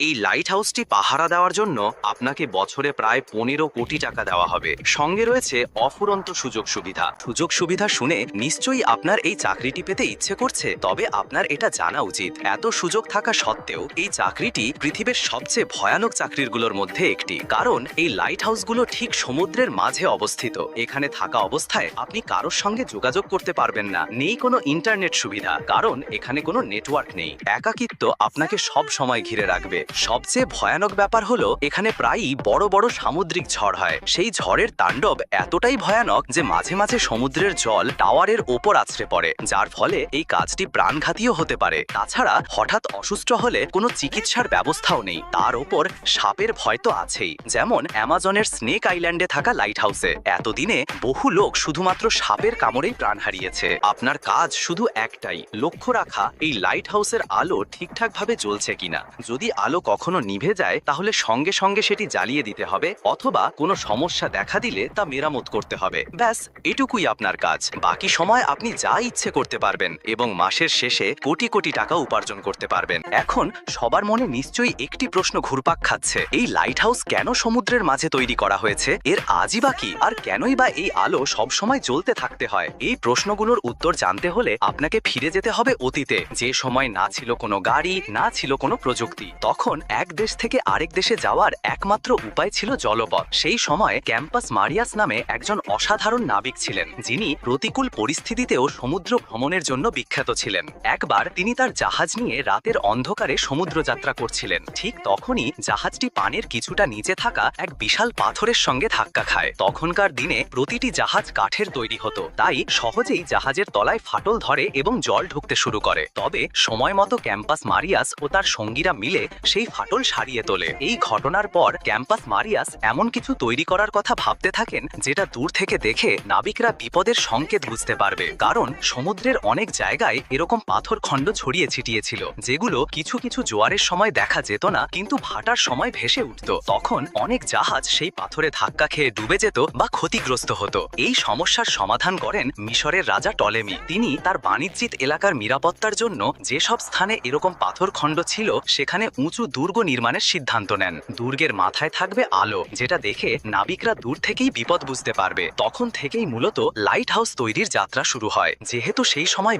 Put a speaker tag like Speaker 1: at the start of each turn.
Speaker 1: এই লাইট হাউসটি পাহারা দেওয়ার জন্য আপনাকে বছরে প্রায় 15 কোটি টাকা দেওয়া হবে। সঙ্গে রয়েছে অফুরন্ত সুযোগ সুবিধা। সুযোগ সুবিধা শুনে নিশ্চয়ই আপনার এই চাকরিটি পেতে ইচ্ছে করছে। তবে আপনার এটা জানা উচিত, এত সুযোগ থাকা সত্ত্বেও এই চাকরিটি পৃথিবীর সবচেয়ে ভয়ানক চাকরিগুলোর মধ্যে একটি। কারণ এই লাইট হাউসগুলো ঠিক সমুদ্রের মাঝে অবস্থিত। এখানে থাকা অবস্থায় আপনি কারোর সঙ্গে যোগাযোগ করতে পারবেন না। নেই কোনো ইন্টারনেট সুবিধা, কারণ এখানে কোনো নেটওয়ার্ক নেই। একাকিত্ব আপনাকে সব সময় ঘিরে রাখবে। সবচেয়ে ভয়ানক ব্যাপার হলো এখানে প্রায়ই বড় বড় সামুদ্রিক ঝড় হয়। সেই ঝড়ের তাণ্ডব এতটাই ভয়ানক যে মাঝে মাঝে সমুদ্রের জল টাওয়ারের ওপর আছড়ে পড়ে, যার ফলে এই কাজটি প্রাণঘাতীও হতে পারে। তাছাড়া হঠাৎ অসুস্থ হলে কোনো চিকিৎসার ব্যবস্থাও নেই। তার ওপর সাপের ভয় তো আছেই, যেমন অ্যামাজনের স্নেক আইল্যান্ডে থাকা লাইট হাউসে এতদিনে বহু লোক শুধুমাত্র সাপের কামড়েই প্রাণ হারিয়েছে। আপনার কাজ শুধু একটাই, লক্ষ্য রাখা এই লাইট হাউসের আলো ঠিকঠাকভাবে জ্বলছে কিনা। যদি আলো কখনো নিভে যায় তাহলে সঙ্গে সঙ্গে সেটি জ্বালিয়ে দিতে হবে, অথবা কোনো সমস্যা দেখা দিলে তা মেরামত করতে হবে। ব্যাস, এটুকুই আপনার কাজ। বাকি সময় আপনি যা ইচ্ছে করতে পারবেন এবং মাসের শেষে কোটি কোটি টাকা উপার্জন করতে পারবেন। এখন সবার মনে নিশ্চয়ই একটি প্রশ্ন ঘুরপাক খাচ্ছে, এই লাইট হাউস কেন সমুদ্রের মাঝে তৈরি করা হয়েছে? এর আজই বা কি? আর কেনই বা এই আলো সব সময় জ্বলতে থাকতে হয়? এই প্রশ্নগুলোর উত্তর জানতে হলে আপনাকে ফিরে যেতে হবে অতীতে, যে সময় না ছিল কোনো গাড়ি, না ছিল কোনো প্রযুক্তি। তখন এক দেশ থেকে আরেক দেশে যাওয়ার একমাত্র উপায় ছিল জলপথ। সেই সময় ক্যাম্পাস মারিয়াস নামে একজন অসাধারণ নাবিক ছিলেন, যিনি প্রতিকূল পরিস্থিতিতেও সমুদ্র ভ্রমণের জন্য বিখ্যাত ছিলেন। একবার তিনি তার জাহাজ নিয়ে রাতের অন্ধকারে সমুদ্র যাত্রা করছিলেন। ঠিক তখনই জাহাজটি পানির কিছুটা নিচে থাকা এক বিশাল পাথরের সঙ্গে ধাক্কা খায়। তখনকার দিনে প্রতিটি জাহাজ কাঠের তৈরি হতো, তাই সহজেই জাহাজের তলায় ফাটল ধরে এবং জল ঢুকতে শুরু করে। তবে সময় মতো ক্যাম্পাস মারিয়াস ও তার সঙ্গীরা মিলে সেই ফাটল সারিয়ে তোলে। এই ঘটনার পর ক্যাম্পাস মারিয়াস এমন কিছু তৈরি করার কথা ভাবতে থাকেন যেটা দূর থেকে দেখে নাবিকরা বিপদের সংকেত বুঝতে পারবে। কারণ সমুদ্রের অনেক জায়গায় এরকম পাথর খণ্ড ছড়িয়ে ছিটিয়ে ছিল, যেগুলো কিছু কিছু জোয়ারের সময় দেখা যেত না, কিন্তু ভাটার সময় ভেসে উঠত। তখন অনেক জাহাজ সেই পাথরে ধাক্কা খেয়ে ডুবে যেত বা ক্ষতিগ্রস্ত হতো। এই সমস্যার সমাধান করেন মিশরের রাজা টলেমি। তিনি তার বাণিজ্যিক এলাকার নিরাপত্তার জন্য যেসব স্থানে এরকম পাথর খণ্ড ছিল সেখানে উঁচু দুর্গ নির্মাণের সিদ্ধান্ত নেন। দুর্গের মাথায় থাকবে আলো, যেটা দেখে নাবিকরা দূর থেকেই বিপদ বুঝতে পারবে। তখন থেকেই মূলত লাইট হাউস তৈরির যাত্রা শুরু হয়। যেহেতু সেই সময়